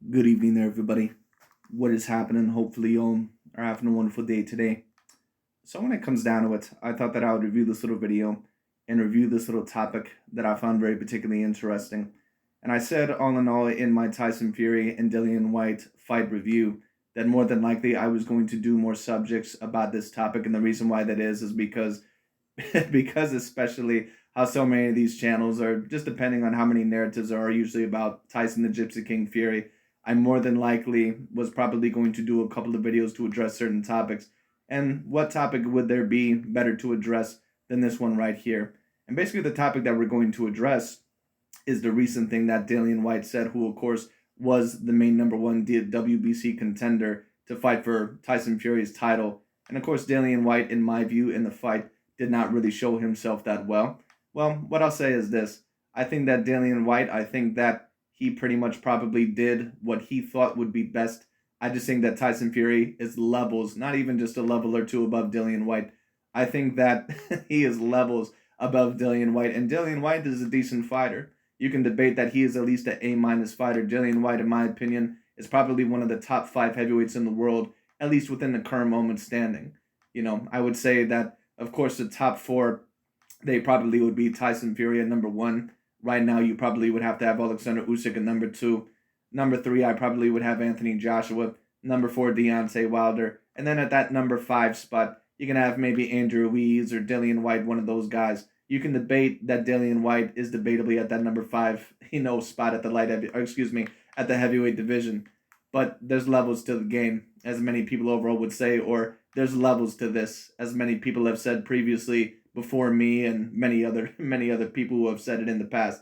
Good evening there, everybody. What is happening? Hopefully, you all are having a wonderful day today. So, when it comes down to it, I thought that I would review this little video and review this little topic that I found very particularly interesting. And I said, all in all, in my Tyson Fury and Dillian Whyte fight review, that more than likely I was going to do more subjects about this topic. And the reason why that is because because especially how so many of these channels are just depending on how many narratives are usually about Tyson the Gypsy King Fury. I more than likely was probably going to do a couple of videos to address certain topics. And what topic would there be better to address than this one right here? And basically, the topic that we're going to address is the recent thing that Dillian Whyte said, who, of course, was the main number one WBC contender to fight for Tyson Fury's title. And, of course, Dillian Whyte, in my view, in the fight, did not really show himself that well. Well, what I'll say is this. I think that Dillian Whyte, I think that he pretty much probably did what he thought would be best. I just think that Tyson Fury is levels, not even just a level or two above Dillian Whyte. I think that he is levels above Dillian Whyte, and Dillian Whyte is a decent fighter. You can debate that he is at least an A- fighter. Dillian Whyte, in my opinion, is probably one of the top five heavyweights in the world, at least within the current moment standing. I would say that, of course, the top four, they probably would be Tyson Fury at number one. Right now, you probably would have to have Alexander Usyk at number two. Number three, I probably would have Anthony Joshua. Number four, Deontay Wilder. And then at that number five spot, you can have maybe Andrew Ruiz or Dillian Whyte, one of those guys. You can debate that Dillian Whyte is debatably at that number five, spot at the at the heavyweight division. But there's levels to the game, as many people overall would say, or there's levels to this, as many people have said previously before me and many other people who have said it in the past.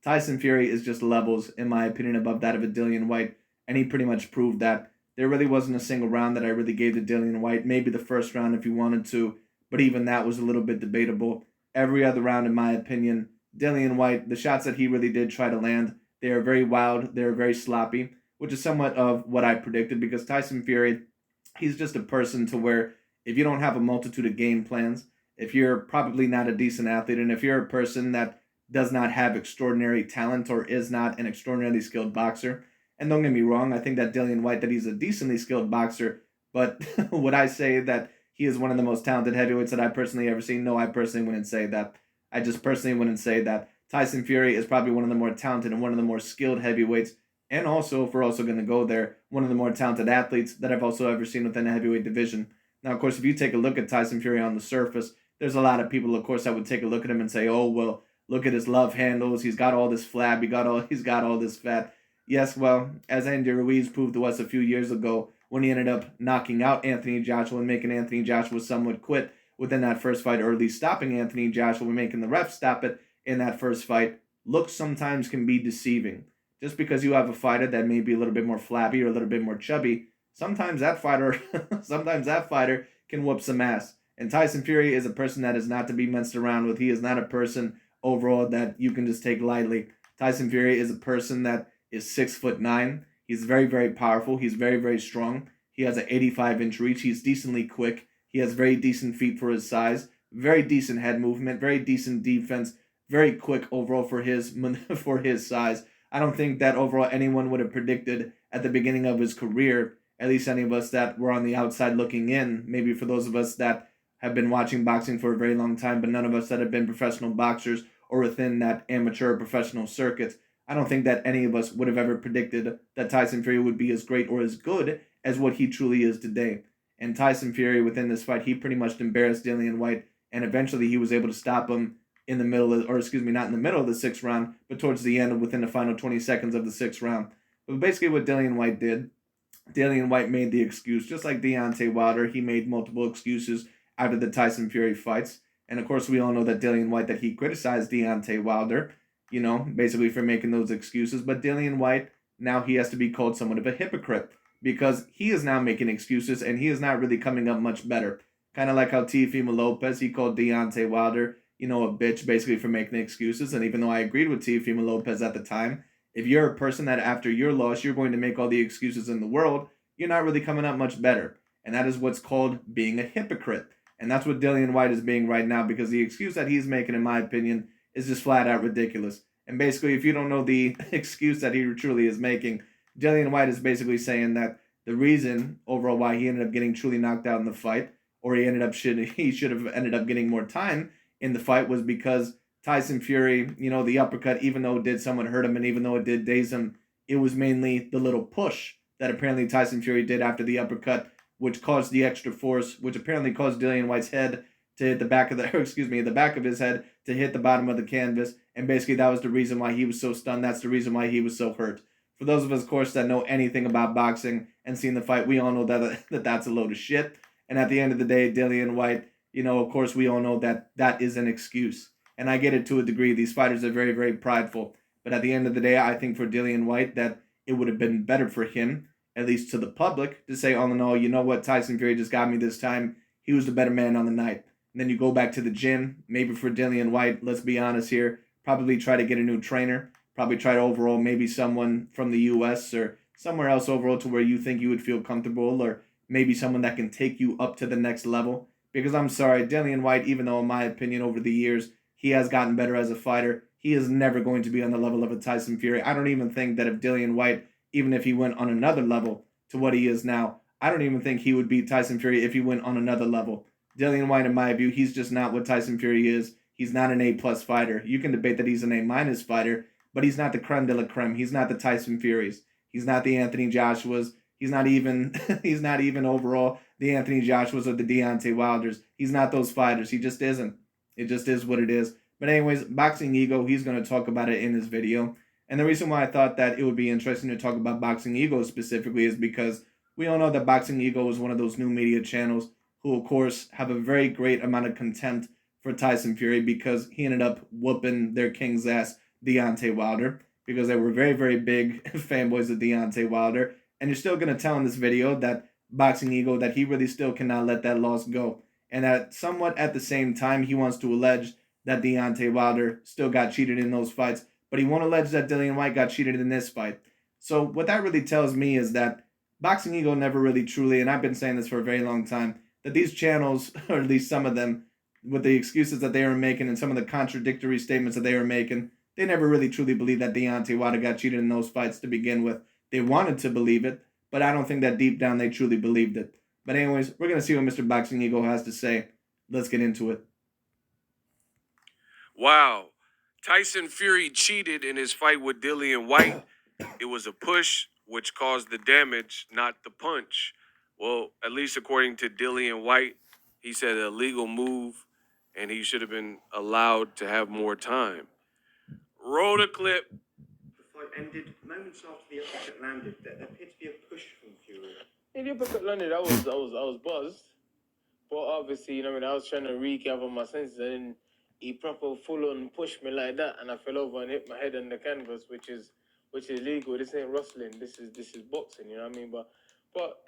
Tyson Fury is just levels, in my opinion, above that of a Dillian Whyte, and he pretty much proved that. There really wasn't a single round that I really gave to Dillian Whyte. Maybe the first round if you wanted to, but even that was a little bit debatable. Every other round, in my opinion, Dillian Whyte, the shots that he really did try to land, they are very wild, they are very sloppy, which is somewhat of what I predicted because Tyson Fury, he's just a person to where if you don't have a multitude of game plans, if you're probably not a decent athlete, and if you're a person that does not have extraordinary talent or is not an extraordinarily skilled boxer, and don't get me wrong, I think that Dillian Whyte, that he's a decently skilled boxer, but would I say that he is one of the most talented heavyweights that I personally ever seen? No, I personally wouldn't say that. I just personally wouldn't say that. Tyson Fury is probably one of the more talented and one of the more skilled heavyweights, and also, if we're also going to go there, one of the more talented athletes that I've also ever seen within the heavyweight division. Now, of course, if you take a look at Tyson Fury on the surface, there's a lot of people, of course, that would take a look at him and say, "Oh, well, look at his love handles. He's got all this flab. He's got all this fat." Yes, well, as Andy Ruiz proved to us a few years ago when he ended up knocking out Anthony Joshua and making Anthony Joshua somewhat quit within that first fight, or at least stopping Anthony Joshua and making the ref stop it in that first fight, looks sometimes can be deceiving. Just because you have a fighter that may be a little bit more flabby or a little bit more chubby, sometimes that fighter sometimes that fighter can whoop some ass. And Tyson Fury is a person that is not to be messed around with. He is not a person overall that you can just take lightly. Tyson Fury is a person that is 6'9". He's very, very powerful. He's very, very strong. He has an 85-inch reach. He's decently quick. He has very decent feet for his size. Very decent head movement. Very decent defense. Very quick overall for his for his size. I don't think that overall anyone would have predicted at the beginning of his career, at least any of us that were on the outside looking in, maybe for those of us that have been watching boxing for a very long time, but none of us that have been professional boxers or within that amateur professional circuit. I don't think that any of us would have ever predicted that Tyson Fury would be as great or as good as what he truly is today. And Tyson Fury, within this fight, he pretty much embarrassed Dillian Whyte, and eventually he was able to stop him in the middle of, or excuse me, not in the middle of the sixth round, but towards the end, within the final 20 seconds of the sixth round. But basically what Dillian Whyte did, Dillian Whyte made the excuse, just like Deontay Wilder, he made multiple excuses after the Tyson Fury fights. And of course, we all know that Dillian Whyte, that he criticized Deontay Wilder, basically for making those excuses. But Dillian Whyte, now he has to be called somewhat of a hypocrite because he is now making excuses and he is not really coming up much better. Kind of like how Teofimo Lopez, he called Deontay Wilder, a bitch basically for making excuses. And even though I agreed with Teofimo Lopez at the time, if you're a person that after your loss, you're going to make all the excuses in the world, you're not really coming up much better. And that is what's called being a hypocrite. And that's what Dillian Whyte is being right now because the excuse that he's making, in my opinion, is just flat out ridiculous. And basically, if you don't know the excuse that he truly is making, Dillian Whyte is basically saying that the reason overall why he ended up getting truly knocked out in the fight, or he should have ended up getting more time in the fight, was because Tyson Fury, the uppercut, even though it did somewhat hurt him and even though it did daze him, it was mainly the little push that apparently Tyson Fury did after the uppercut, which caused the extra force, which apparently caused Dillian Whyte's head to hit the back of the back of his head to hit the bottom of the canvas, and basically that was the reason why he was so stunned. That's the reason why he was so hurt. For those of us, of course, that know anything about boxing and seen the fight, we all know that's a load of shit. And at the end of the day, Dillian Whyte, of course, we all know that that is an excuse. And I get it to a degree. These fighters are very, very prideful. But at the end of the day, I think for Dillian Whyte that it would have been better for him, at least to the public, to say, all in all, you know what, Tyson Fury just got me this time. He was the better man on the night. And then you go back to the gym. Maybe for Dillian Whyte, let's be honest here, probably try to get a new trainer. Probably try to overall maybe someone from the U.S. or somewhere else overall to where you think you would feel comfortable, or maybe someone that can take you up to the next level. Because I'm sorry, Dillian Whyte, even though in my opinion over the years he has gotten better as a fighter, he is never going to be on the level of a Tyson Fury. I don't even think that if Dillian Whyte, even if he went on another level to what he is now, I don't even think he would beat Tyson Fury if he went on another level. Dillian Whyte, in my view, he's just not what Tyson Fury is. He's not an A+ fighter. You can debate that he's an A- fighter, but he's not the creme de la creme. He's not the Tyson Furies. He's not the Anthony Joshuas. He's not even he's not even overall the Anthony Joshuas or the Deontay Wilders. He's not those fighters. He just isn't. It just is what it is. But anyways, Boxing Ego, he's going to talk about it in his video. And the reason why I thought that it would be interesting to talk about Boxing Ego specifically is because we all know that Boxing Ego is one of those new media channels who, of course, have a very great amount of contempt for Tyson Fury because he ended up whooping their king's ass, Deontay Wilder, because they were very, very big fanboys of Deontay Wilder. And you're still going to tell in this video that Boxing Ego that he really still cannot let that loss go. And that somewhat at the same time, he wants to allege that Deontay Wilder still got cheated in those fights, but he won't allege that Dillian Whyte got cheated in this fight. So what that really tells me is that Boxing Ego never really truly, and I've been saying this for a very long time, that these channels, or at least some of them, with the excuses that they were making and some of the contradictory statements that they were making, they never really truly believed that Deontay Wilder got cheated in those fights to begin with. They wanted to believe it, but I don't think that deep down they truly believed it. But anyways, we're going to see what Mr. Boxing Ego has to say. Let's get into it. Wow. Tyson Fury cheated in his fight with Dillian Whyte. It was a push, which caused the damage, not the punch. Well, at least according to Dillian Whyte, he said a legal move, and he should have been allowed to have more time. Roll the clip. The fight ended moments after the uppercut landed. There appeared to be a push from Fury. Yeah, the uppercut landed. I was buzzed, but obviously, I was trying to regather my senses, and he proper full on pushed me like that, and I fell over and hit my head on the canvas, which is legal. This ain't wrestling. This is boxing. You know what I mean? But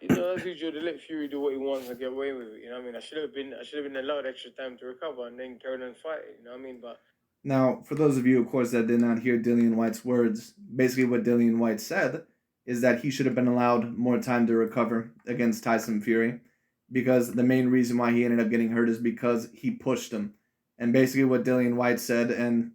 as usual, they let Fury do what he wants and get away with it. You know what I mean? I should have been allowed extra time to recover and then carry on fighting. You know what I mean? But now, for those of you, of course, that did not hear Dillian Whyte's words, basically what Dillian Whyte said is that he should have been allowed more time to recover against Tyson Fury, because the main reason why he ended up getting hurt is because he pushed him. And basically what Dillian Whyte said, and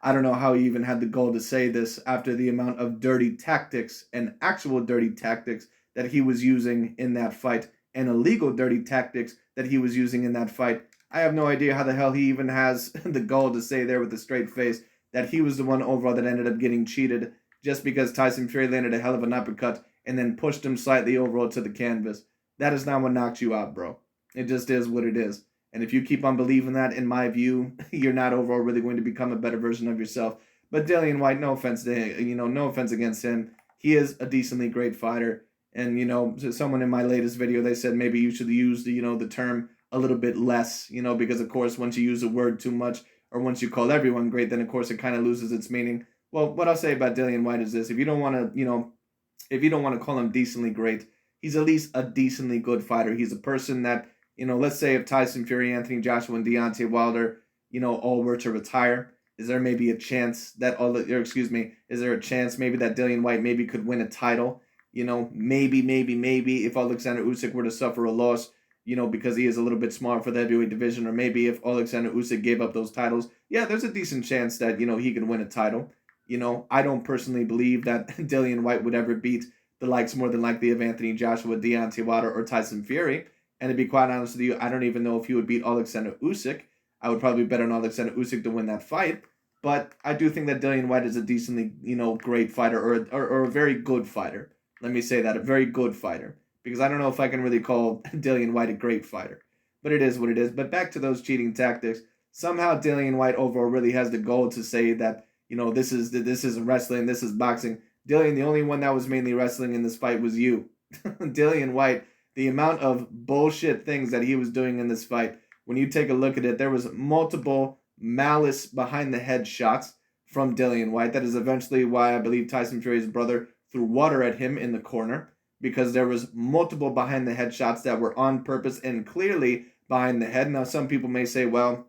I don't know how he even had the gall to say this after the amount of dirty tactics and actual dirty tactics that he was using in that fight and illegal dirty tactics that he was using in that fight. I have no idea how the hell he even has the gall to say there with a straight face that he was the one overall that ended up getting cheated just because Tyson Fury landed a hell of an uppercut and then pushed him slightly overall to the canvas. That is not what knocked you out, bro. It just is what it is. And if you keep on believing that, in my view, you're not overall really going to become a better version of yourself. But Dillian Whyte, no offense to no offense against him. He is a decently great fighter. And, someone in my latest video, they said maybe you should use the term a little bit less, because, of course, once you use a word too much or once you call everyone great, then, of course, it kind of loses its meaning. Well, what I'll say about Dillian Whyte is this. If you don't want to call him decently great, he's at least a decently good fighter. He's a person that, let's say if Tyson Fury, Anthony Joshua, and Deontay Wilder, all were to retire, is there maybe a chance that is there a chance maybe that Dillian Whyte maybe could win a title? Maybe if Alexander Usyk were to suffer a loss, because he is a little bit small for the heavyweight division, or maybe if Alexander Usyk gave up those titles, yeah, there's a decent chance that, he could win a title. You know, I don't personally believe that Dillian Whyte would ever beat the likes more than likely of Anthony Joshua, Deontay Wilder, or Tyson Fury. And to be quite honest with you, I don't even know if he would beat Alexander Usyk. I would probably bet on Alexander Usyk to win that fight. But I do think that Dillian Whyte is a decently, great fighter or a very good fighter. Let me say that, a very good fighter. Because I don't know if I can really call Dillian Whyte a great fighter. But it is what it is. But back to those cheating tactics. Somehow Dillian Whyte overall really has the goal to say that, this isn't wrestling, this is boxing. Dillian, the only one that was mainly wrestling in this fight was you. Dillian Whyte, the amount of bullshit things that he was doing in this fight, when you take a look at it, there was multiple malice behind the head shots from Dillian Whyte. That is eventually why I believe Tyson Fury's brother threw water at him in the corner, because there was multiple behind the head shots that were on purpose and clearly behind the head. Now, some people may say, well,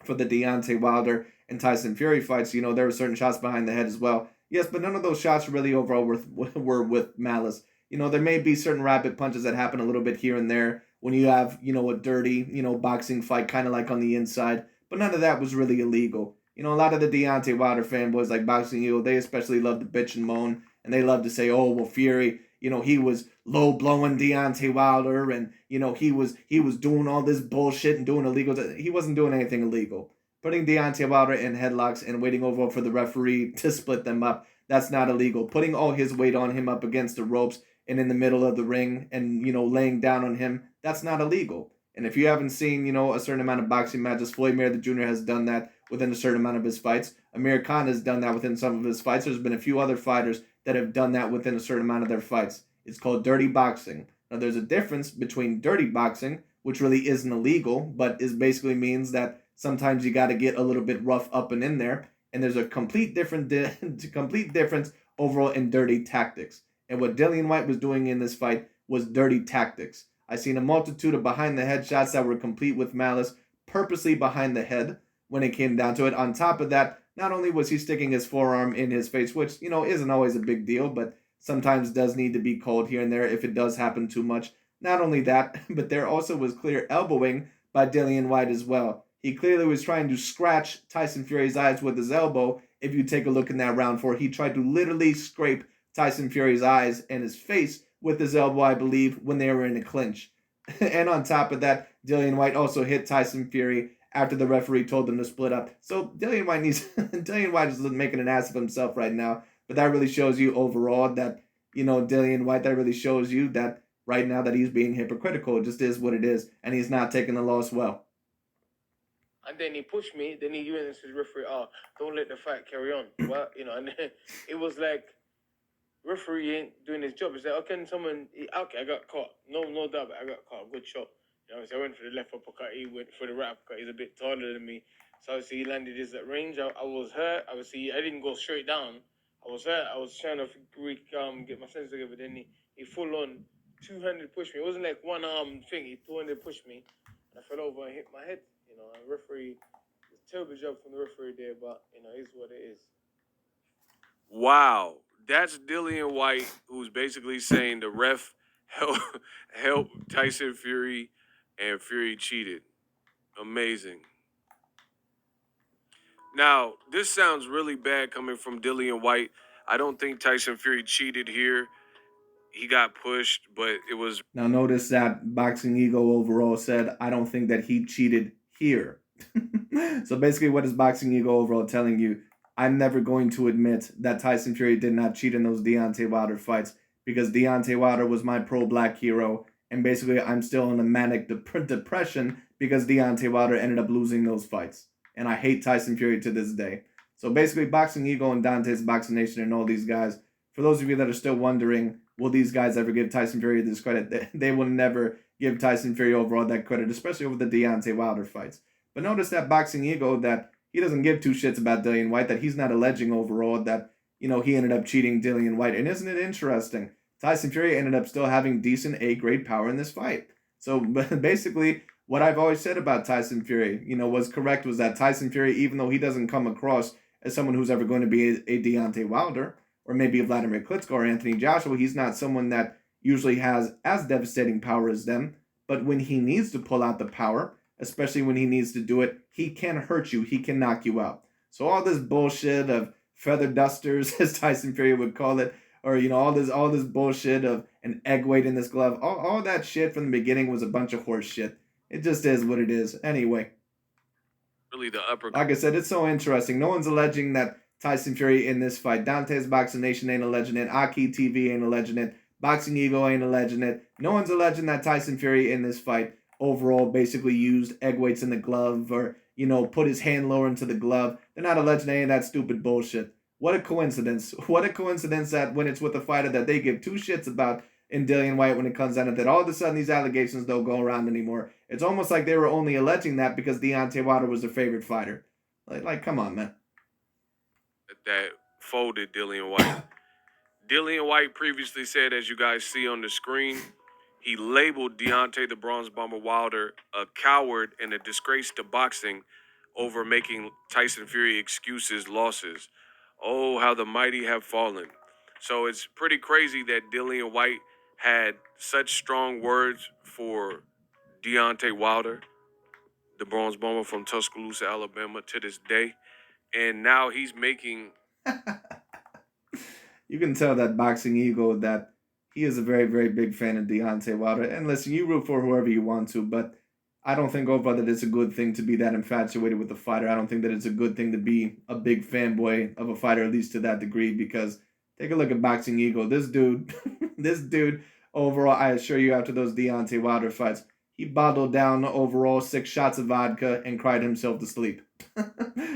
for the Deontay Wilder and Tyson Fury fights, there were certain shots behind the head as well. Yes, but none of those shots really overall were with malice. There may be certain rapid punches that happen a little bit here and there when you have, a dirty, boxing fight kind of like on the inside. But none of that was really illegal. A lot of the Deontay Wilder fanboys like Boxing Ego, they especially love to bitch and moan. And they love to say, oh, well, Fury, he was low blowing Deontay Wilder, and he was doing all this bullshit and doing illegal. He wasn't doing anything illegal. Putting Deontay Wilder in headlocks and waiting over for the referee to split them up, that's not illegal. Putting all his weight on him up against the ropes and in the middle of the ring and laying down on him, that's not illegal. And if you haven't seen a certain amount of boxing matches, Floyd Mayweather Jr. has done that within a certain amount of his fights. Amir Khan has done that within some of his fights. There's been a few other fighters that have done that within a certain amount of their fights. It's called dirty boxing. Now, there's a difference between dirty boxing, which really isn't illegal, but basically means that sometimes you got to get a little bit rough up and in there, and there's a complete difference overall in dirty tactics. And what Dillian Whyte was doing in this fight was dirty tactics. I seen a multitude of behind the head shots that were complete with malice, purposely behind the head when it came down to it. On top of that, not only was he sticking his forearm in his face, which, isn't always a big deal, but sometimes does need to be called here and there if it does happen too much. Not only that, but there also was clear elbowing by Dillian Whyte as well. He clearly was trying to scratch Tyson Fury's eyes with his elbow. If you take a look in that round 4, he tried to literally scrape Tyson Fury's eyes and his face with his elbow, I believe, when they were in a clinch. And on top of that, Dillian Whyte also hit Tyson Fury after the referee told them to split up. So Dillian Whyte is making an ass of himself right now. But that really shows you overall that, Dillian Whyte, that really shows you that right now that he's being hypocritical. It just is what it is. And he's not taking the loss well. And then he pushed me. Then he went and said, referee, don't let the fight carry on. Well, and then it was like, referee ain't doing his job. It's like, okay, I got caught. No doubt, but I got caught. Good shot. So I went for the left uppercut. He went for the right uppercut. He's a bit taller than me. So obviously he landed his at range. I was hurt. Obviously, I didn't go straight down. I was hurt. I was trying to get my sense together. But then he full on two-handed pushed me. It wasn't like one arm thing. He two-handed pushed me. And I fell over and hit my head. And referee, it's a terrible job from the referee there, but it's what it is. Wow. That's Dillian Whyte, who's basically saying the ref helped Tyson Fury and Fury cheated. Amazing. Now, this sounds really bad coming from Dillian Whyte. I don't think Tyson Fury cheated here. He got pushed, but it was... Now, notice that Boxing Ego overall said, I don't think that he cheated here. So basically, what is Boxing Ego overall telling you? I'm never going to admit that Tyson Fury did not cheat in those Deontay Wilder fights, because Deontay Wilder was my pro-black hero, and basically I'm still in a manic depression because Deontay Wilder ended up losing those fights. And I hate Tyson Fury to this day. So basically, Boxing Ego and Dante's Boxing Nation and all these guys, for those of you that are still wondering, will these guys ever give Tyson Fury this credit? They will never give Tyson Fury overall that credit, especially over the Deontay Wilder fights. But notice that Boxing Ego, that he doesn't give two shits about Dillian Whyte, that he's not alleging overall that, he ended up cheating Dillian Whyte. And isn't it interesting? Tyson Fury ended up still having decent A-grade power in this fight. So basically, what I've always said about Tyson Fury, was correct, was that Tyson Fury, even though he doesn't come across as someone who's ever going to be a Deontay Wilder, or maybe a Vladimir Klitschko or Anthony Joshua, he's not someone that usually has as devastating power as them. But when he needs to pull out the power, especially when he needs to do it, he can hurt you. He can knock you out. So all this bullshit of feather dusters, as Tyson Fury would call it, or all this bullshit of an egg weight in this glove. All that shit from the beginning was a bunch of horse shit. It just is what it is. Anyway, Really, the upper. like I said, it's so interesting. No one's alleging that Tyson Fury in this fight. Dante's Boxing Nation ain't alleging it. Aki TV ain't alleging it. Boxing Ego ain't alleging it. No one's alleging that Tyson Fury in this fight overall basically used egg weights in the glove or, put his hand lower into the glove. They're not alleging any of that stupid bullshit. What a coincidence. What a coincidence that when it's with a fighter that they give two shits about in Dillian Whyte when it comes down to that, all of a sudden these allegations don't go around anymore. It's almost like they were only alleging that because Deontay Wilder was their favorite fighter. Like come on, man. That folded Dillian Whyte. Dillian Whyte previously said, as you guys see on the screen, he labeled Deontay the Bronze Bomber Wilder a coward and a disgrace to boxing over making Tyson Fury excuses losses. Oh, how the mighty have fallen. So it's pretty crazy that Dillian Whyte had such strong words for Deontay Wilder, the Bronze Bomber from Tuscaloosa, Alabama, to this day. And now he's making... You can tell that Boxing Ego that he is a very, very big fan of Deontay Wilder. And listen, you root for whoever you want to, but I don't think overall that it's a good thing to be that infatuated with a fighter. I don't think that it's a good thing to be a big fanboy of a fighter, at least to that degree, because take a look at Boxing Ego. This dude, this dude, overall, I assure you, after those Deontay Wilder fights, he bottled down overall 6 shots of vodka and cried himself to sleep.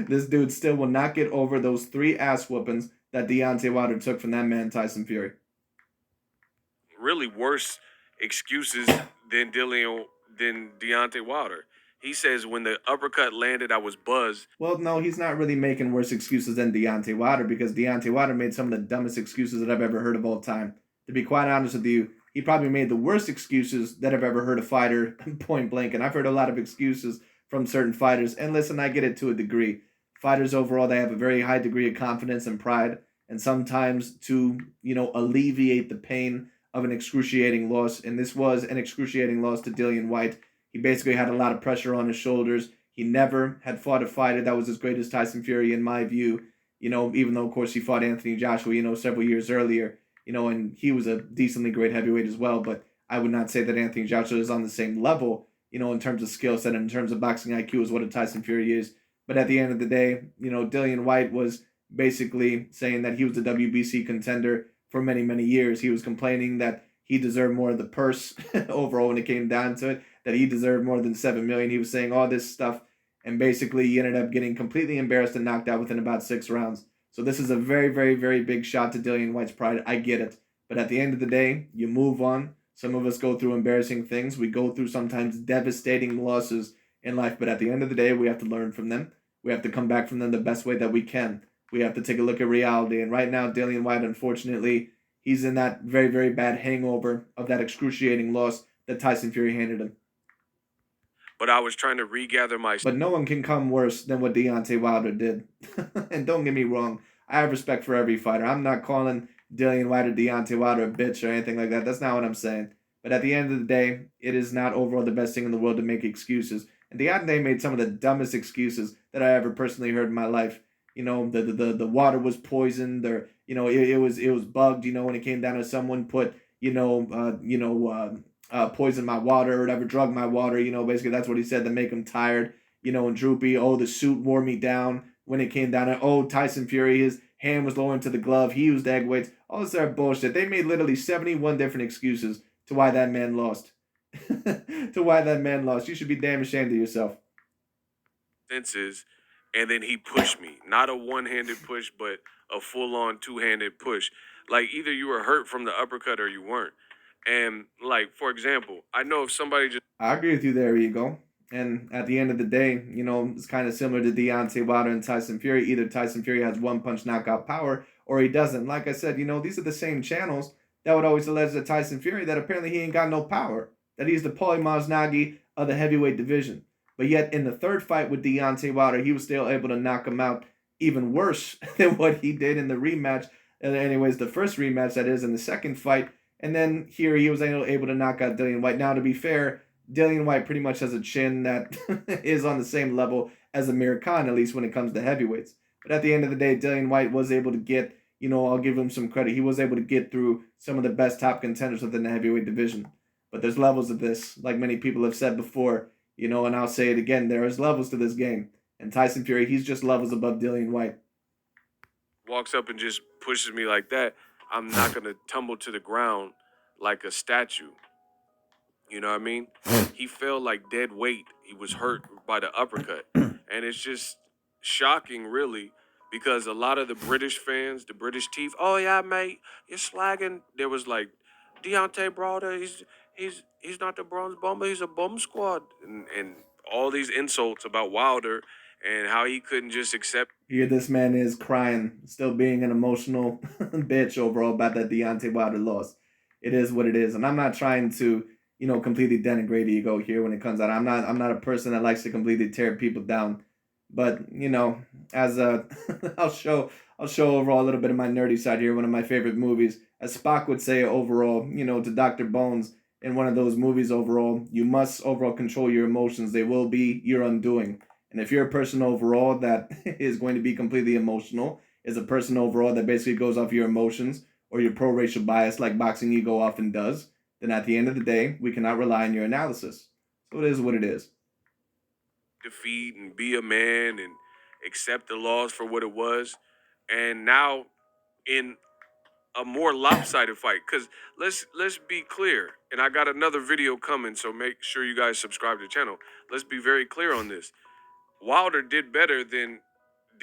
This dude still will not get over those 3 ass whoopings that Deontay Wilder took from that man, Tyson Fury. Really worse excuses than Deontay Wilder. He says when the uppercut landed, I was buzzed. Well, no, he's not really making worse excuses than Deontay Wilder because Deontay Wilder made some of the dumbest excuses that I've ever heard of all time. To be quite honest with you, he probably made the worst excuses that I've ever heard a fighter point blank. And I've heard a lot of excuses from certain fighters. And listen, I get it to a degree. Fighters overall, they have a very high degree of confidence and pride. And sometimes to, alleviate the pain of an excruciating loss. And this was an excruciating loss to Dillian Whyte. He basically had a lot of pressure on his shoulders. He never had fought a fighter that was as great as Tyson Fury, in my view. Even though, of course, he fought Anthony Joshua, several years earlier. And he was a decently great heavyweight as well. But I would not say that Anthony Joshua is on the same level, in terms of skill set and in terms of boxing IQ as what a Tyson Fury is. But at the end of the day, Dillian Whyte was basically saying that he was the WBC contender for many, many years. He was complaining that he deserved more of the purse overall when it came down to it, that he deserved more than $7 million. He was saying all this stuff, and basically he ended up getting completely embarrassed and knocked out within about 6 rounds. So this is a very, very, very big shot to Dillian Whyte's pride. I get it. But at the end of the day, you move on. Some of us go through embarrassing things. We go through sometimes devastating losses in life. But at the end of the day, we have to learn from them. We have to come back from them the best way that we can. We have to take a look at reality. And right now, Dillian Whyte, unfortunately, he's in that very, very bad hangover of that excruciating loss that Tyson Fury handed him. But I was trying to regather my... But no one can come worse than what Deontay Wilder did. And don't get me wrong, I have respect for every fighter. I'm not calling Dillian Whyte or Deontay Wilder a bitch or anything like that. That's not what I'm saying. But at the end of the day, it is not overall the best thing in the world to make excuses. And Deontay made some of the dumbest excuses that I ever personally heard in my life. The water was poisoned, or it was bugged. When it came down to someone put poison my water or whatever, drug my water. Basically that's what he said to make him tired. And droopy. Oh, the suit wore me down when it came down to Tyson Fury, his hand was lower into the glove. He used egg weights. All this other bullshit. They made literally 71 different excuses to why that man lost. To why that man lost. You should be damn ashamed of yourself. Senses. And then he pushed me. Not a one-handed push, but a full-on two-handed push. Like, either you were hurt from the uppercut or you weren't. And, like, for example, I know if somebody just... I agree with you there, Ego. And at the end of the day, it's kind of similar to Deontay Wilder and Tyson Fury. Either Tyson Fury has one-punch knockout power or he doesn't. Like I said, these are the same channels that would always allege that Tyson Fury that apparently he ain't got no power. That he's the Paulie Malignaggi of the heavyweight division. But yet, in the third fight with Deontay Wilder, he was still able to knock him out even worse than what he did in the rematch. Anyways, the first rematch, that is, in the second fight. And then here he was able to knock out Dillian Whyte. Now, to be fair, Dillian Whyte pretty much has a chin that is on the same level as Amir Khan, at least when it comes to heavyweights. But at the end of the day, Dillian Whyte was able to get, I'll give him some credit. He was able to get through some of the best top contenders within the heavyweight division. But there's levels of this, like many people have said before, and I'll say it again. There is levels to this game. And Tyson Fury, he's just levels above Dillian Whyte. Walks up and just pushes me like that, I'm not gonna tumble to the ground like a statue. You know what I mean? He fell like dead weight. He was hurt by the uppercut. And it's just shocking, really, because a lot of the British fans, the British teeth, oh yeah, mate, you're slagging. There was like Deontay Wilder, he's not the bronze bomber, he's a bomb squad. And all these insults about Wilder and how he couldn't just accept. Here this man is crying, still being an emotional bitch overall about that Deontay Wilder loss. It is what it is. And I'm not trying to, completely denigrate ego here when it comes out. I'm not a person that likes to completely tear people down. But, as a I'll show overall a little bit of my nerdy side here, one of my favorite movies. As Spock would say overall, to Dr. Bones in one of those movies overall, you must overall control your emotions. They will be your undoing. And if you're a person overall that is going to be completely emotional, is a person overall that basically goes off your emotions or your pro-racial bias like Boxing Ego often does, then at the end of the day, we cannot rely on your analysis. So it is what it is. Defeat and be a man and accept the loss for what it was. And now in a more lopsided fight, because let's be clear, and I got another video coming, so make sure you guys subscribe to the channel. Let's be very clear on this. Wilder did better than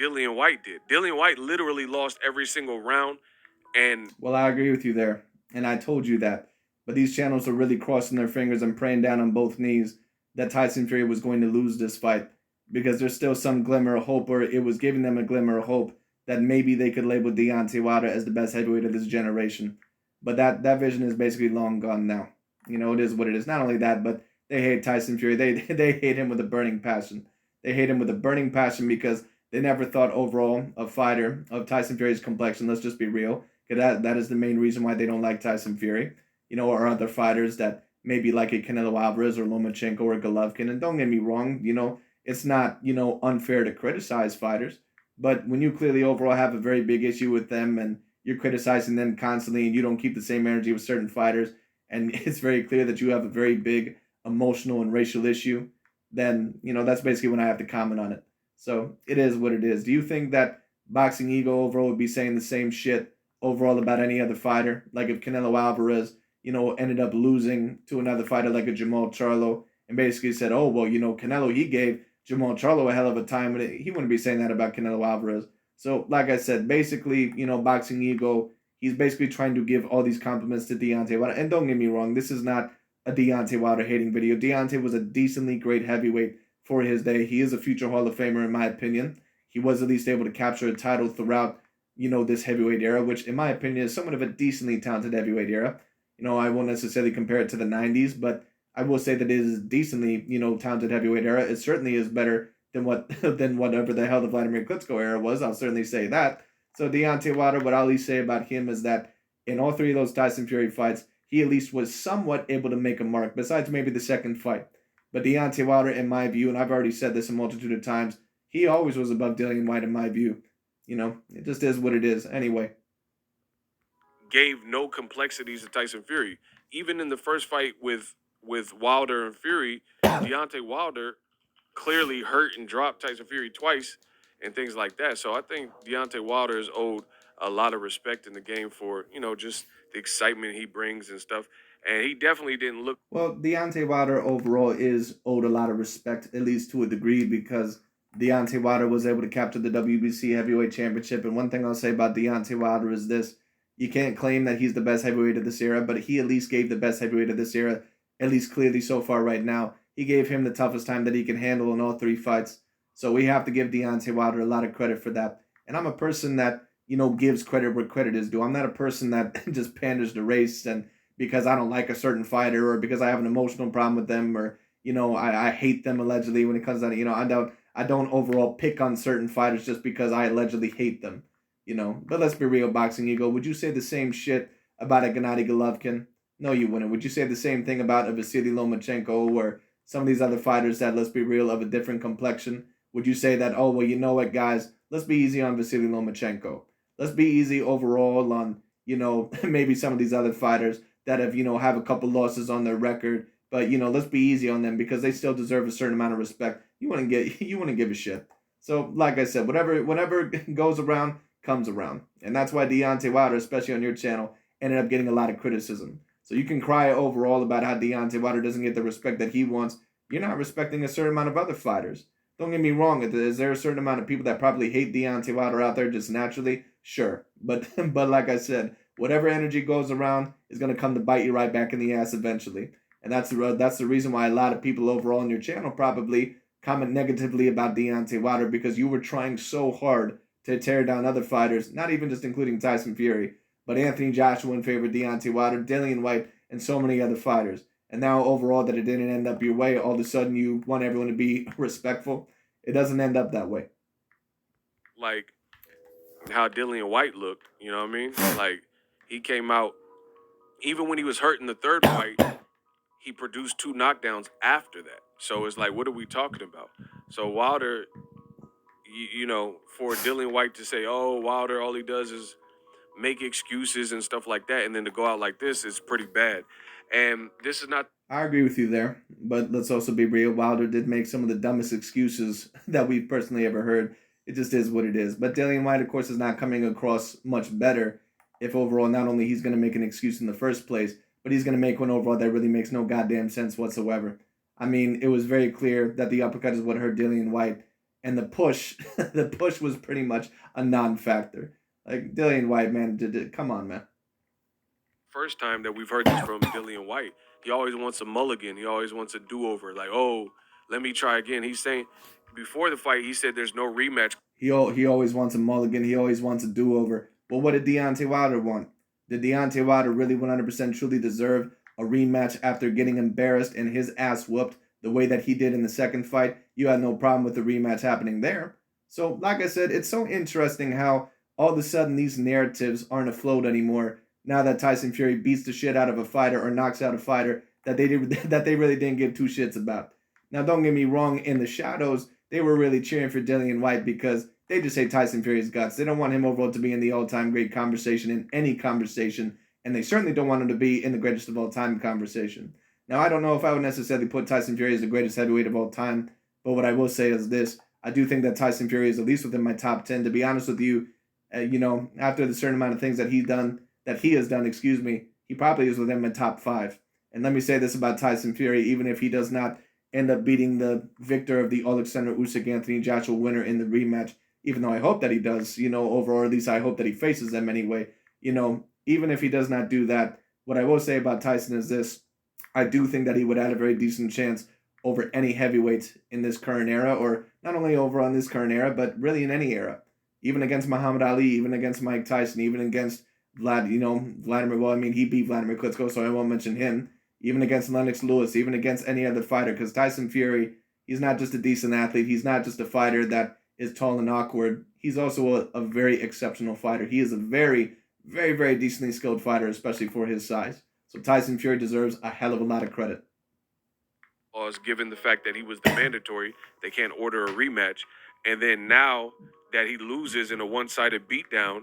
Dillian Whyte did. Dillian Whyte literally lost every single round. And well, I agree with you there, and I told you that. But these channels are really crossing their fingers and praying down on both knees that Tyson Fury was going to lose this fight, because there's still some glimmer of hope, or it was giving them a glimmer of hope that maybe they could label Deontay Wilder as the best heavyweight of this generation. But that vision is basically long gone now. It is what it is. Not only that, but they hate Tyson Fury. They hate him with a burning passion. They hate him with a burning passion because they never thought overall a fighter of Tyson Fury's complexion. Let's just be real. That is the main reason why they don't like Tyson Fury. Or other fighters that maybe like a Canelo Alvarez or Lomachenko or Golovkin. And don't get me wrong, it's not, unfair to criticize fighters. But when you clearly overall have a very big issue with them and you're criticizing them constantly and you don't keep the same energy with certain fighters, and it's very clear that you have a very big emotional and racial issue, then, that's basically when I have to comment on it. So it is what it is. Do you think that Boxing Ego overall would be saying the same shit overall about any other fighter? Like if Canelo Alvarez, ended up losing to another fighter like a Jamal Charlo and basically said, oh, well, Canelo, he gave Jamal Charlo a hell of a time. He wouldn't be saying that about Canelo Alvarez. So, like I said, basically, Boxing Ego, he's basically trying to give all these compliments to Deontay Wilder. And don't get me wrong, this is not a Deontay Wilder hating video. Deontay was a decently great heavyweight for his day. He is a future Hall of Famer, in my opinion. He was at least able to capture a title throughout, this heavyweight era, which, in my opinion, is somewhat of a decently talented heavyweight era. I won't necessarily compare it to the 90s, but I will say that it is decently, talented heavyweight era. It certainly is better than whatever the hell the Vladimir Klitschko era was. I'll certainly say that. So Deontay Wilder, what I'll at least say about him is that in all three of those Tyson Fury fights, he at least was somewhat able to make a mark, besides maybe the second fight. But Deontay Wilder, in my view, and I've already said this a multitude of times, he always was above Dillian Whyte in my view. It just is what it is. Anyway. Gave no complexities to Tyson Fury. Even in the first fight with Wilder and Fury, Deontay Wilder clearly hurt and dropped Tyson Fury twice and things like that. So I think Deontay Wilder is owed a lot of respect in the game for, just the excitement he brings and stuff. And he definitely didn't look. Well, Deontay Wilder overall is owed a lot of respect, at least to a degree, because Deontay Wilder was able to capture the WBC Heavyweight Championship. And one thing I'll say about Deontay Wilder is this. You can't claim that he's the best heavyweight of this era, but he at least gave the best heavyweight of this era, at least clearly so far right now. He gave him the toughest time that he can handle in all three fights. So we have to give Deontay Wilder a lot of credit for that. And I'm a person that, gives credit where credit is due. I'm not a person that just panders to race and because I don't like a certain fighter or because I have an emotional problem with them or, I hate them allegedly when it comes down to, I don't overall pick on certain fighters just because I allegedly hate them. But let's be real, Boxing Ego. Would you say the same shit about a Gennady Golovkin? No, you wouldn't. Would you say the same thing about a Vasily Lomachenko or some of these other fighters that, let's be real, of a different complexion? Would you say that, oh, well, you know what, guys, let's be easy on Vasily Lomachenko. Let's be easy overall on, maybe some of these other fighters that have, have a couple losses on their record. But, let's be easy on them because they still deserve a certain amount of respect. You wouldn't give a shit. So, like I said, whatever goes around comes around. And that's why Deontay Wilder, especially on your channel, ended up getting a lot of criticism. So you can cry overall about how Deontay Wilder doesn't get the respect that he wants. You're not respecting a certain amount of other fighters. Don't get me wrong. Is there a certain amount of people that probably hate Deontay Wilder out there just naturally? Sure. But like I said, whatever energy goes around is going to come to bite you right back in the ass eventually. And that's the reason why a lot of people overall on your channel probably comment negatively about Deontay Wilder, because you were trying so hard to tear down other fighters, not even just including Tyson Fury, but Anthony Joshua in favor of Deontay Wilder, Dillian Whyte, and so many other fighters. And now overall that it didn't end up your way, all of a sudden you want everyone to be respectful. It doesn't end up that way. Like how Dillian Whyte looked, you know what I mean? Like he came out, even when he was hurt in the third fight, he produced 2 knockdowns after that. So it's like, what are we talking about? So Wilder, for Dillian Whyte to say, oh, Wilder, all he does is make excuses and stuff like that, and then to go out like this is pretty bad. And this is not... I agree with you there, but let's also be real. Wilder did make some of the dumbest excuses that we've personally ever heard. It just is what it is. But Dillian Whyte, of course, is not coming across much better if overall not only he's going to make an excuse in the first place, but he's going to make one overall that really makes no goddamn sense whatsoever. I mean, it was very clear that the uppercut is what hurt Dillian Whyte, and the push was pretty much a non-factor. Like, Dillian Whyte, man, come on, man. First time that we've heard this from Dillian Whyte. He always wants a mulligan. He always wants a do-over. Like, oh, let me try again. He's saying, before the fight, he said there's no rematch. He always wants a mulligan. He always wants a do-over. Well, what did Deontay Wilder want? Did Deontay Wilder really 100% truly deserve a rematch after getting embarrassed and his ass whooped the way that he did in the second fight? You had no problem with the rematch happening there. So, like I said, it's so interesting how all of a sudden these narratives aren't afloat anymore now that Tyson Fury beats the shit out of a fighter or knocks out a fighter that they really didn't give 2 shits about. Now, don't get me wrong, in the shadows, they were really cheering for Dillian Whyte because they just hate Tyson Fury's guts. They don't want him overall to be in the all-time great conversation, in any conversation, and they certainly don't want him to be in the greatest of all time conversation. Now, I don't know if I would necessarily put Tyson Fury as the greatest heavyweight of all time, but what I will say is this. I do think that Tyson Fury is at least within my top 10. To be honest with you, after the certain amount of things that he has done, he probably is within my top 5. And let me say this about Tyson Fury, even if he does not end up beating the victor of the Alexander Usyk Anthony Joshua winner in the rematch, even though I hope that he does, overall, at least I hope that he faces them anyway. Even if he does not do that, what I will say about Tyson is this. I do think that he would have a very decent chance over any heavyweight in this current era, or not only over on this current era, but really in any era. Even against Muhammad Ali, even against Mike Tyson, even against Vladimir, well, I mean, he beat Vladimir Klitschko, so I won't mention him. Even against Lennox Lewis, even against any other fighter, because Tyson Fury, he's not just a decent athlete, he's not just a fighter that is tall and awkward, he's also a very exceptional fighter. He is a very, very, very decently skilled fighter, especially for his size. So Tyson Fury deserves a hell of a lot of credit. Given the fact that he was the mandatory, they can't order a rematch. And then now that he loses in a one-sided beatdown,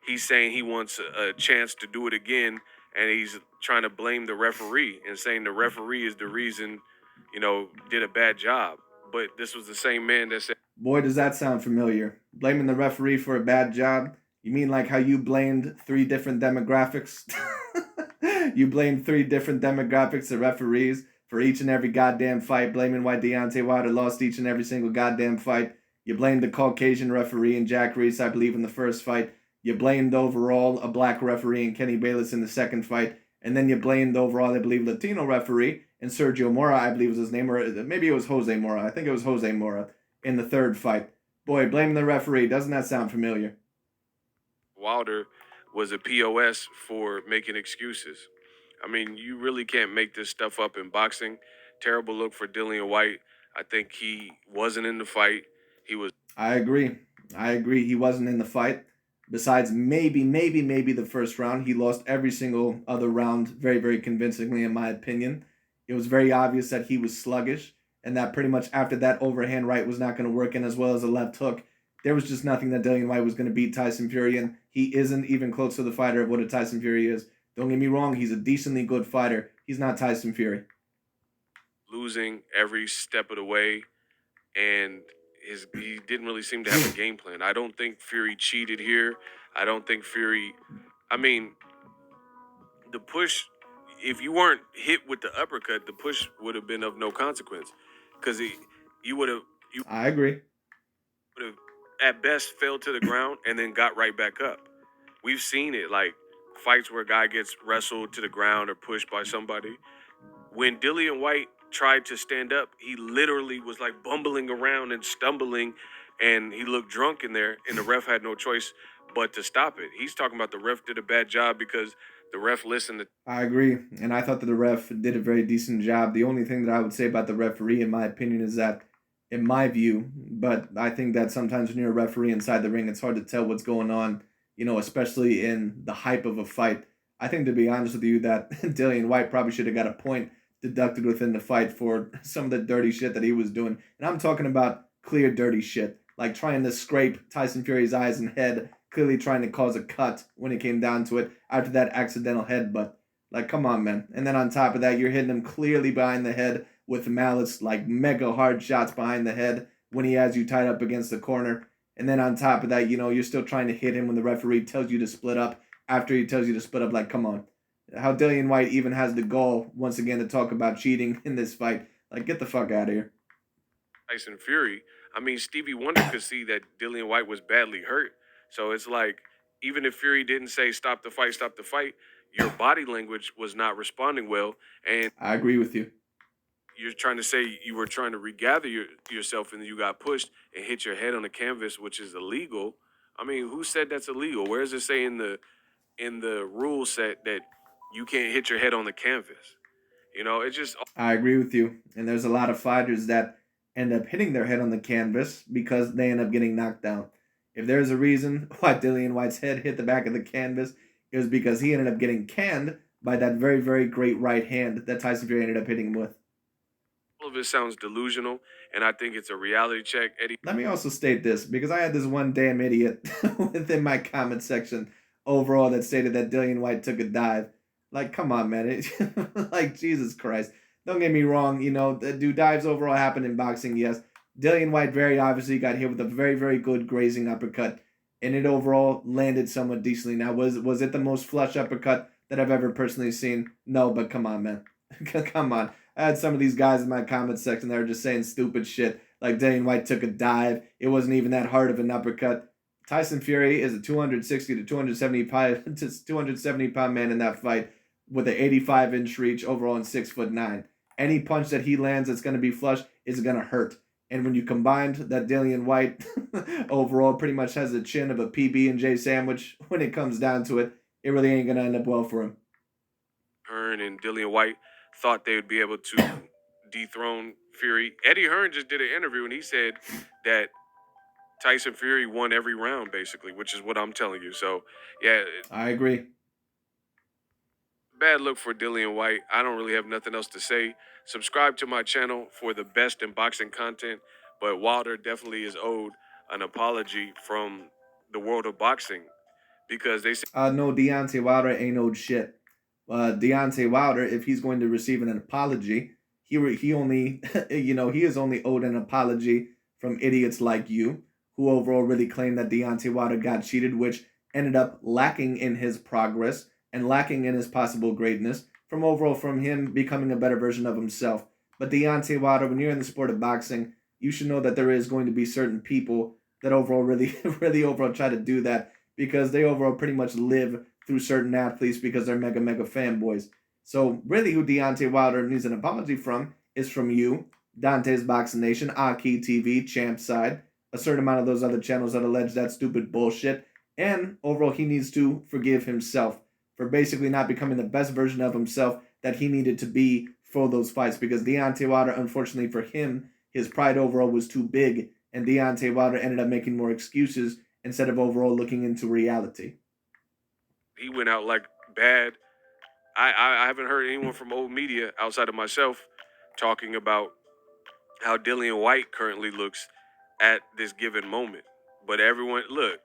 he's saying he wants a chance to do it again, and he's trying to blame the referee and saying the referee is the reason, did a bad job. But this was the same man that said... Boy, does that sound familiar. Blaming the referee for a bad job? You mean like how you blamed 3 different demographics? You blamed 3 different demographics of referees for each and every goddamn fight, blaming why Deontay Wilder lost each and every single goddamn fight. You blamed the Caucasian referee in Jack Reese, I believe, in the first fight. You blamed overall a black referee in Kenny Bayless in the second fight. And then you blamed overall, I believe, Latino referee in Sergio Mora, I believe was his name, or maybe it was Jose Mora. I think it was Jose Mora in the third fight. Boy, blaming the referee, doesn't that sound familiar? Wilder was a POS for making excuses. I mean, you really can't make this stuff up in boxing. Terrible look for Dillian Whyte. I think he wasn't in the fight. I agree. He wasn't in the fight. Besides maybe the first round, he lost every single other round very, very convincingly, in my opinion. It was very obvious that he was sluggish, and that pretty much after that overhand right was not going to work, in as well as a left hook. there was just nothing that Dillian Whyte was going to beat Tyson Fury in. He isn't even close to the fighter of what a Tyson Fury is. Don't get me wrong, he's a decently good fighter. He's not Tyson Fury. Losing every step of the way, and he didn't really seem to have a game plan. I don't think Fury cheated here. I don't think Fury. I mean, the push. If you weren't hit with the uppercut, the push would have been of no consequence, because you would have I agree. at best fell to the ground and then got right back up. We've seen it, like fights where a guy gets wrestled to the ground or pushed by somebody. When Dillian Whyte tried to stand up, he literally was like bumbling around and stumbling, and he looked drunk in there, and the ref had no choice but to stop it. He's talking about the ref did a bad job because the ref listened to. I agree. And I thought that the ref did a very decent job. The only thing that I would say about the referee, in my opinion, is that, in my view, but I think that sometimes when you're a referee inside the ring, it's hard to tell what's going on, especially in the hype of a fight. I think, to be honest with you, that Dillian Whyte probably should have got a point deducted within the fight for some of the dirty shit that he was doing. And I'm talking about clear dirty shit, like trying to scrape Tyson Fury's eyes and head, clearly trying to cause a cut when it came down to it after that accidental headbutt. Like, come on, man. And then on top of that, you're hitting him clearly behind the head with malice, like mega hard shots behind the head when he has you tied up against the corner. And then on top of that, you're still trying to hit him when the referee tells you to split up after he tells you to split up. Like, come on. How Dillian Whyte even has the gall, once again, to talk about cheating in this fight. Like, get the fuck out of here. Tyson Fury. I mean, Stevie Wonder could see that Dillian Whyte was badly hurt. So it's like, even if Fury didn't say stop the fight, your body language was not responding well. And I agree with you. you're trying to say you were trying to regather yourself and you got pushed and hit your head on the canvas, which is illegal. I mean, who said that's illegal? Where does it say in the rule set that you can't hit your head on the canvas? It's just. I agree with you. And there's a lot of fighters that end up hitting their head on the canvas because they end up getting knocked down. If there's a reason why Dillian Whyte's head hit the back of the canvas, it was because he ended up getting canned by that very, very great right hand that Tyson Fury ended up hitting him with. All of it sounds delusional, and I think it's a reality check, Eddie. Let me also state this, because I had this one damn idiot within my comment section overall that stated that Dillian Whyte took a dive. Like, come on, man. Like, Jesus Christ. Don't get me wrong, do dives overall happen in boxing? Yes. Dillian Whyte very obviously got hit with a very, very good grazing uppercut, and it overall landed somewhat decently. Now, was it the most flush uppercut that I've ever personally seen? No, but come on, man. Come on. I had some of these guys in my comment section that were just saying stupid shit, like Dillian Whyte took a dive. It wasn't even that hard of an uppercut. Tyson Fury is a 260 to 270 pound man in that fight with an 85-inch reach overall and 6'9". Any punch that he lands that's going to be flush is going to hurt. And when you combined that Dillian Whyte overall pretty much has the chin of a PB&J sandwich when it comes down to it, it really ain't going to end up well for him. Hearn and Dillian Whyte thought they would be able to dethrone Fury. Eddie Hearn just did an interview and he said that Tyson Fury won every round, basically, which is what I'm telling you. So, yeah. I agree. Bad look for Dillian Whyte. I don't really have nothing else to say. Subscribe to my channel for the best in boxing content, but Wilder definitely is owed an apology from the world of boxing because they say no, Deontay Wilder ain't owed shit. Deontay Wilder, if he's going to receive an apology, he only, he is only owed an apology from idiots like you, who overall really claim that Deontay Wilder got cheated, which ended up lacking in his progress and lacking in his possible greatness from him becoming a better version of himself. But Deontay Wilder, when you're in the sport of boxing, you should know that there is going to be certain people that overall really, really overall try to do that because they overall pretty much live through certain athletes because they're mega, mega fanboys. So really who Deontay Wilder needs an apology from is from you, Dante's Boxing Nation, Aki TV, Champ Side, a certain amount of those other channels that allege that stupid bullshit. And overall, he needs to forgive himself for basically not becoming the best version of himself that he needed to be for those fights. Because Deontay Wilder, unfortunately for him, his pride overall was too big. And Deontay Wilder ended up making more excuses instead of overall looking into reality. he went out like bad. I haven't heard anyone from old media outside of myself talking about how Dillian Whyte currently looks at this given moment But everyone, look,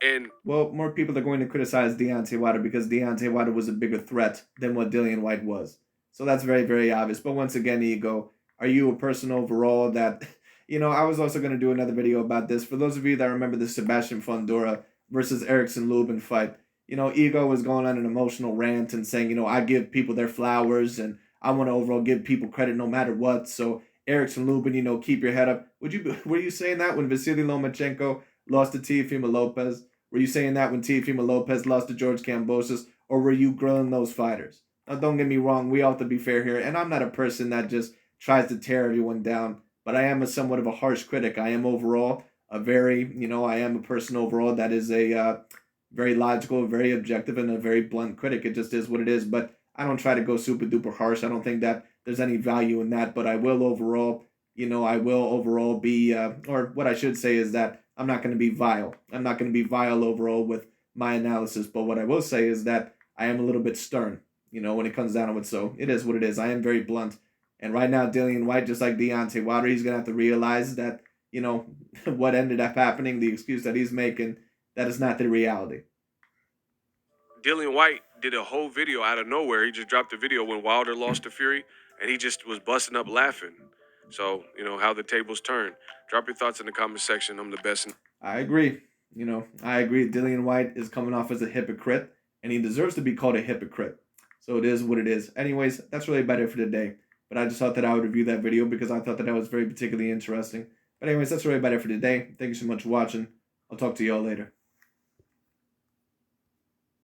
and Well, more people are going to criticize Deontay Wilder because Deontay Wilder was a bigger threat than what Dillian Whyte was. So that's very, very obvious. But once again, Ego, are you a person overall that, I was also going to do another video about this. For those of you that remember the Sebastian Fundora versus Erickson Lubin fight, Ego was going on an emotional rant and saying, I give people their flowers and I want to overall give people credit no matter what. So Erickson Lubin, keep your head up. Were you saying that when Vasily Lomachenko lost to Teofimo Lopez? Were you saying that when Teofimo Lopez lost to George Kambosos? Or were you grilling those fighters? Now, don't get me wrong. We all have to be fair here. And I'm not a person that just tries to tear everyone down. But I am somewhat of a harsh critic. I am overall a very, I am a person overall that is a very logical, very objective, and a very blunt critic. It just is what it is. But I don't try to go super duper harsh. I don't think that there's any value in that. But I will overall, be, or what I should say is that I'm not going to be vile. I'm not going to be vile overall with my analysis. But what I will say is that I am a little bit stern, when it comes down to it. So it is what it is. I am very blunt. And right now, Dillian Whyte, just like Deontay Wilder, he's going to have to realize that, what ended up happening, the excuse that he's making, that is not the reality. Dillian Whyte did a whole video out of nowhere. He just dropped a video when Wilder lost to Fury, and he just was busting up laughing. So, how the tables turn. Drop your thoughts in the comment section. I'm the best. I agree. I agree. Dillian Whyte is coming off as a hypocrite, and he deserves to be called a hypocrite. So it is what it is. Anyways, that's really about it for today. But I just thought that I would review that video because I thought that was very particularly interesting. But anyways, that's really about it for today. Thank you so much for watching. I'll talk to you all later.